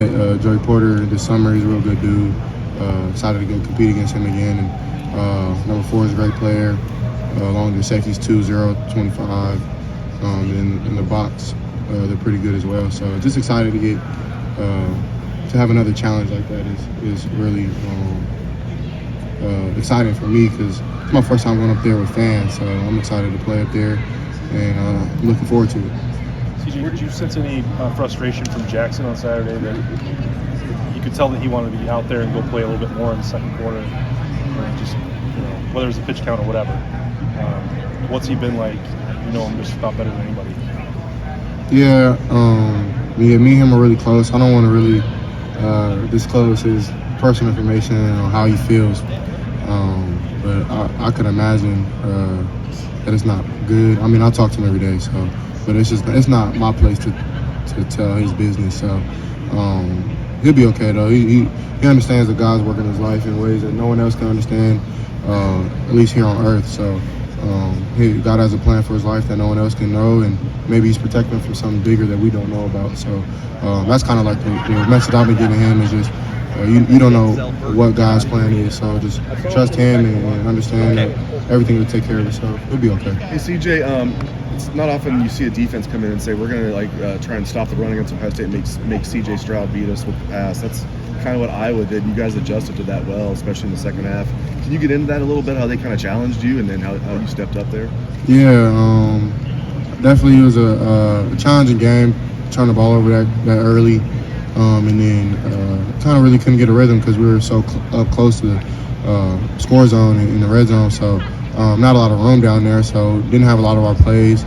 Joey Porter this summer. He's a real good dude. Excited to go compete against him again. And number 4 is a great player. Along the safeties 2-0, 25. In the box, they're pretty good as well. So just excited to get to have another challenge like that is really exciting for me because it's my first time going up there with fans. So I'm excited to play up there and looking forward to it. CJ, did you sense any frustration from Jackson on Saturday that you could tell that he wanted to be out there and go play a little bit more in the second quarter, or just whether it's a pitch count or whatever? What's he been like? Him just about better than anybody. Yeah, me and him are really close. I don't want to really disclose his personal information on how he feels, but I could imagine that it's not good. I mean, I talk to him every day, so. But it's not my place to tell his business. So he'll be okay though. He understands that God's working his life in ways that no one else can understand, at least here on earth. So God has a plan for his life that no one else can know, and maybe he's protecting him from something bigger that we don't know about. So that's kind of like the message I've been giving him is just you don't know what God's plan is. So just trust him and understand that everything will take care of itself. He'll be okay. Hey CJ, it's not often you see a defense come in and say we're going to try and stop the run against Ohio State and make C.J. Stroud beat us with the pass. That's kind of what Iowa did. You guys adjusted to that well, especially in the second half. Can you get into that a little bit, how they kind of challenged you and then how you stepped up there? Yeah, definitely it was a challenging game, turning the ball over that early, and then kind of really couldn't get a rhythm because we were so up close to the score zone and in the red zone. So not a lot of room down there, so didn't have a lot of our plays.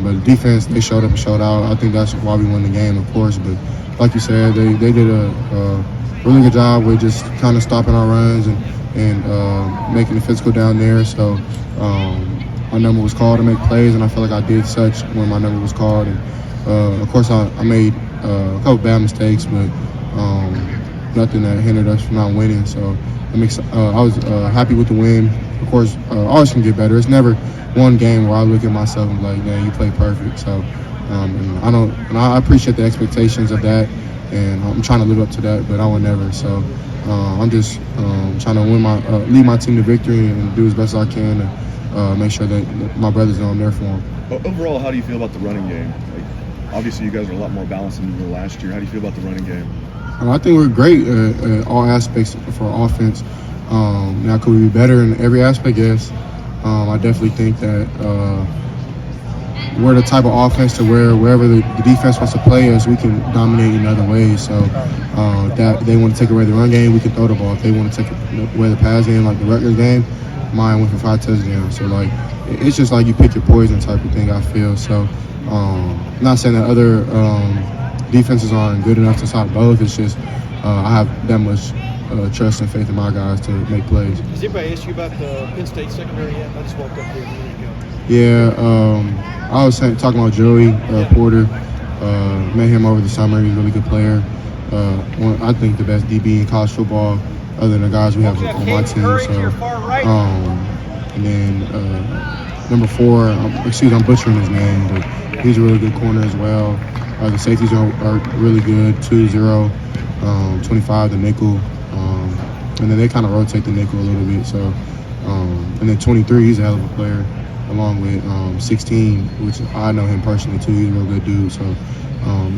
But the defense, they showed up and showed out. I think that's why we won the game, of course. But like you said, they did a really good job with just kind of stopping our runs and making it physical down there. So my number was called to make plays, and I feel like I did such when my number was called. And of course, I made a couple bad mistakes, but nothing that hindered us from not winning. So I was happy with the win. Of course, always can get better. It's never one game where I look at myself and be like, man, you played perfect. So and I appreciate the expectations of that, and I'm trying to live up to that, but I will never. So I'm just trying to lead my team to victory and do as best as I can to make sure that my brothers know I'm there for them. Overall, how do you feel about the running game? Obviously, you guys are a lot more balanced than you were last year. How do you feel about the running game? I think we're great at all aspects for offense. Now, could we be better in every aspect? Yes. I definitely think that we're the type of offense to wherever the defense wants to play us, we can dominate in other ways. So that they want to take away the run game, we can throw the ball. If they want to take away the pass game, like the Rutgers game, mine went for 5 touchdowns. So it's just like you pick your poison type of thing, I feel. So not saying that other defenses aren't good enough to stop both. It's just I have that much trust and faith in my guys to make plays. Has anybody asked you about the Penn State secondary yet? I just walked up here a minute ago. Yeah, I was talking about Joey Porter. Met him over the summer. He's a really good player. I think the best DB in college football, other than the guys we have on my team. So, and then number 4, I'm butchering his name, but he's a really good corner as well. The safeties are really good. 2-0, 25 the nickel. And then they kind of rotate the nickel a little bit. So, and then 23, he's a hell of a player, along with 16, which I know him personally too. He's a real good dude. So, I'm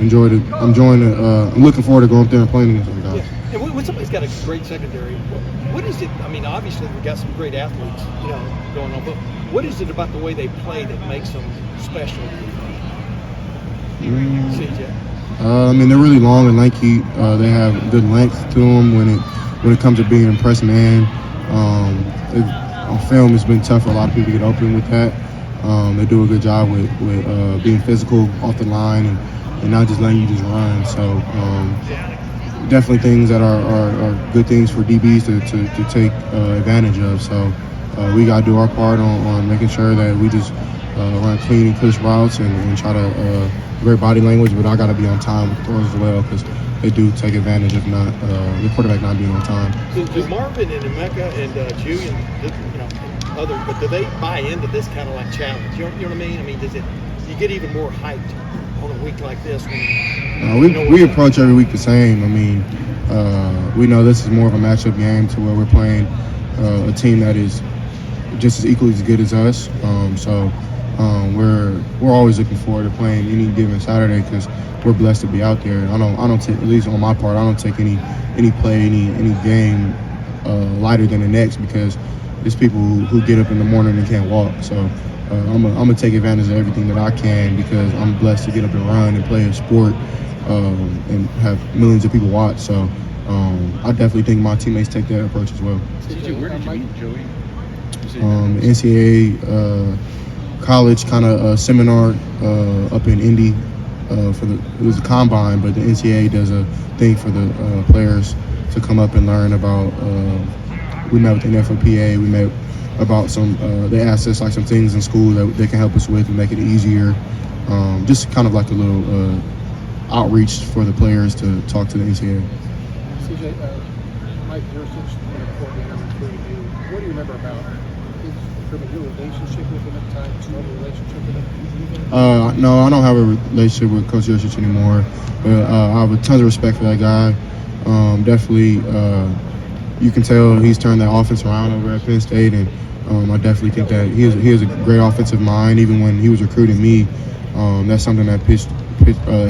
looking forward to going up there and playing against them guys. Yeah. And when somebody's got a great secondary, what is it? I mean, obviously we've got some great athletes, going on, but what is it about the way they play that makes them special? CJ. I mean, they're really long and lanky. They have good length to them when it comes to being an impressed man. On film, it's been tough for a lot of people to get open with that. They do a good job with being physical off the line and not just letting you just run. So definitely things that are good things for DBs to take advantage of. So we got to do our part on making sure that we just run clean and crisp routes and try to great body language, but I got to be on time with throws as well because they do take advantage of the quarterback not being on time. Do Marvin and Emeka and Julian, others, but do they buy into this kind of like challenge? You know what I mean? I mean, do you get even more hyped on a week like this? We approach every week the same. I mean, we know this is more of a matchup game to where we're playing a team that is just as equally as good as us. We're always looking forward to playing any given Saturday because we're blessed to be out there. I don't take, at least on my part, I don't take any play, any game lighter than the next because there's people who get up in the morning and can't walk. So I'm gonna take advantage of everything that I can because I'm blessed to get up and run and play a sport and have millions of people watch. So I definitely think my teammates take that approach as well. CJ, where did you meet Joey? NCAA college kind of seminar up in Indy it was a combine, but the NCAA does a thing for the players to come up and learn about. We met with the NFLPA. We met about some. They asked us like some things in school that they can help us with and make it easier. Just kind of like a little outreach for the players to talk to the NCAA. CJ, Mike Yursich, the coordinator, recruited you. What do you remember about your relationship with him at the time? Did you have a relationship with him? No, I don't have a relationship with Coach Yursich anymore. But I have a ton of respect for that guy. Definitely, you can tell he's turned that offense around over at Penn State, and I definitely think that he is a great offensive mind. Even when he was recruiting me, that's something that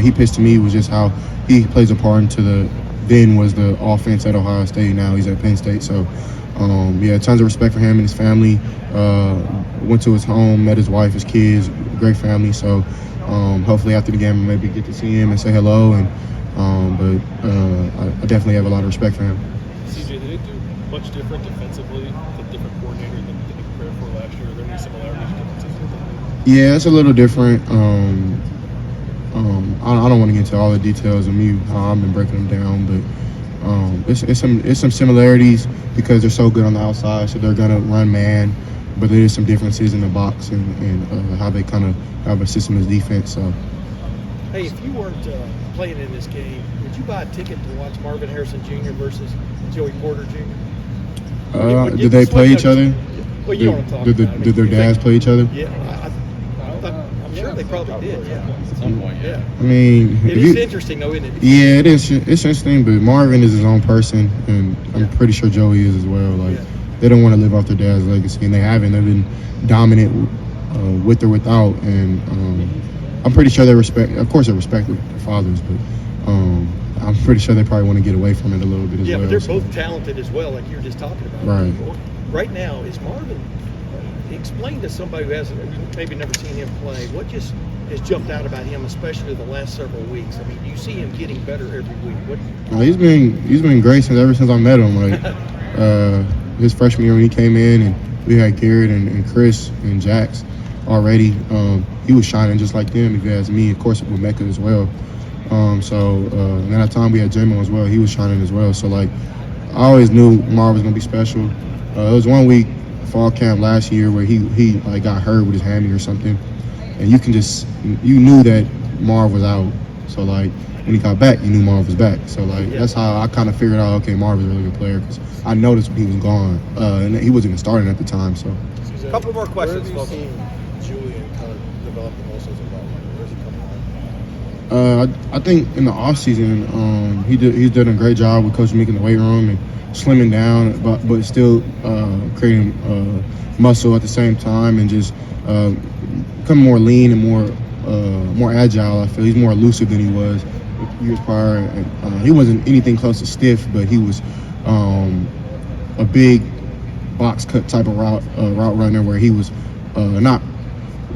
he pitched to me was just how he plays a part into the offense at Ohio State. Now he's at Penn State, so yeah, tons of respect for him and his family. Went to his home, met his wife, his kids, great family. So hopefully after the game, I maybe get to see him and say hello. But I definitely have a lot of respect for him. CJ, did they do much different defensively, the different coordinator than they prepared for last year? Are there any similarities or differences? Yeah, it's a little different. I don't want to get into all the details of me, how I've been breaking them down, but it's some similarities because they're so good on the outside, so they're gonna run man. But there is some differences in the box and how they kind of have a system as defense. So. Hey, if you weren't playing in this game, would you buy a ticket to watch Marvin Harrison Jr. versus Joey Porter Jr.? Did they play each other? Well, you know what I'm talking about. Did their dads play each other? Yeah, I'm sure they probably did. Yeah. At some point, yeah. I mean, It is interesting, though, isn't it? Yeah, it is. It's interesting, but Marvin is his own person, and I'm pretty sure Joey is as well. Like, they don't want to live off their dad's legacy, and they haven't. They've been dominant with or without, and I'm pretty sure they respect. Of course, they respect their fathers, but I'm pretty sure they probably want to get away from it a little bit as well. Yeah, but they're both talented as well, like you were just talking about. Right. Right now, is Marvin? Explain to somebody who hasn't maybe never seen him play what just has jumped out about him, especially the last several weeks. I mean, you see him getting better every week. He's been great ever since I met him. Like his freshman year when he came in, and we had Garrett and Chris and Jax already. He was shining just like them, if you ask me. Of course, with Mecca as well. And at that time we had J-Mo as well. He was shining as well. So like, I always knew Marv was gonna be special. It was 1 week fall camp last year where he like got hurt with his hammy or something, and you knew that Marv was out. So like when he got back, you knew Marv was back. So like that's how I kind of figured out, okay, Marv is a really good player because I noticed when he was gone, and he wasn't even starting at the time. So A couple more questions, Where folks. have you seen Julian kind of develop the most as a ball? Where's he coming from? I think in the off season, he's done a great job with Coach Meek in the weight room and slimming down, but still creating muscle at the same time and just becoming more lean and more agile. I feel he's more elusive than he was years prior. And, he wasn't anything close to stiff, but he was a big box cut type of route runner where he was not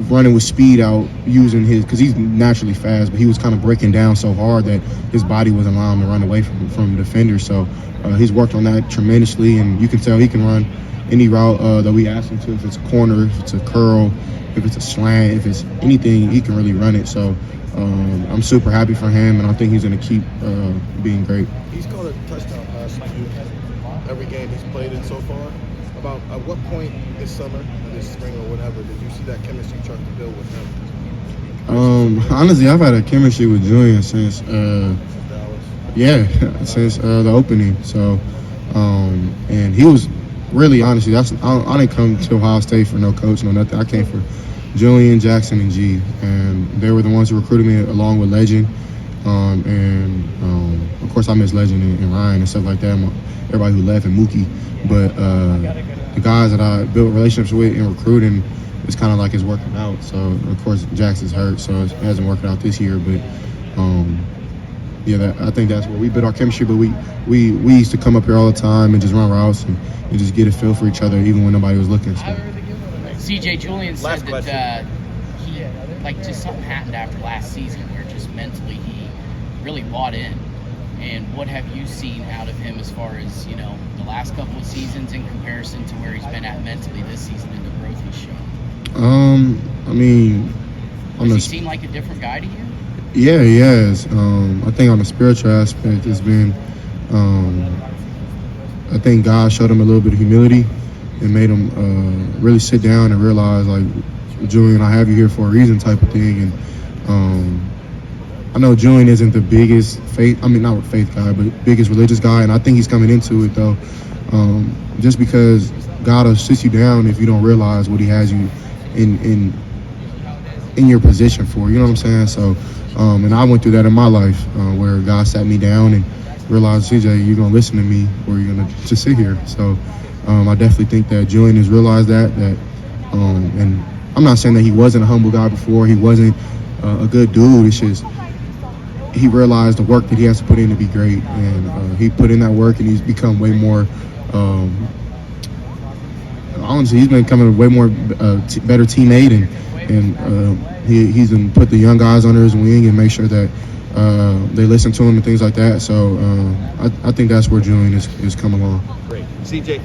running with speed out using his, because he's naturally fast, but he was kind of breaking down so hard that his body wasn't allowing him to run away from defenders. So he's worked on that tremendously, and you can tell he can run any route that we ask him to. If it's a corner, if it's a curl, if it's a slant, if it's anything, he can really run it. So I'm super happy for him, and I think he's going to keep being great. He's caught a touchdown pass every game he's played in so far. About at what point this summer, or this spring, or whatever, did you see that chemistry start to build with him? Honestly, I've had a chemistry with Julian since since the opening. So and he was really, honestly, I didn't come to Ohio State for no coach, no nothing. I came for Julian, Jackson, and G, and they were the ones who recruited me along with Legend, of course I miss Legend and Ryan and stuff like that. Everybody who left and Mookie, but the guys that I built relationships with in recruiting, it's kind of like it's working out. So of course Jackson's hurt, so it hasn't worked out this year, but. I think that's where we built our chemistry. But we used to come up here all the time and just run routes and just get a feel for each other, even when nobody was looking. So. CJ, Julian said that he just something happened after last season where just mentally he really bought in. And what have you seen out of him as far as the last couple of seasons in comparison to where he's been at mentally this season and the growth he's shown? Does he seem like a different guy to you? Yeah, he has. I think on the spiritual aspect, it's been. I think God showed him a little bit of humility and made him really sit down and realize, like, Julian, I have you here for a reason, type of thing. And I know Julian isn't the biggest not a faith guy, but biggest religious guy, and I think he's coming into it though, just because God will sit you down if you don't realize what He has you in your position for. You know what I'm saying? So. And I went through that in my life where God sat me down and realized, CJ, you're going to listen to me or you're going to just sit here. So I definitely think that Julian has realized that. And I'm not saying that he wasn't a humble guy before. He wasn't a good dude. It's just he realized the work that he has to put in to be great. And he put in that work and he's become way more honestly, he's been becoming a way more better teammate and he's been put the young guys under his wing and make sure that they listen to him and things like that. So I think that's where Julian is coming along. Great. CJ,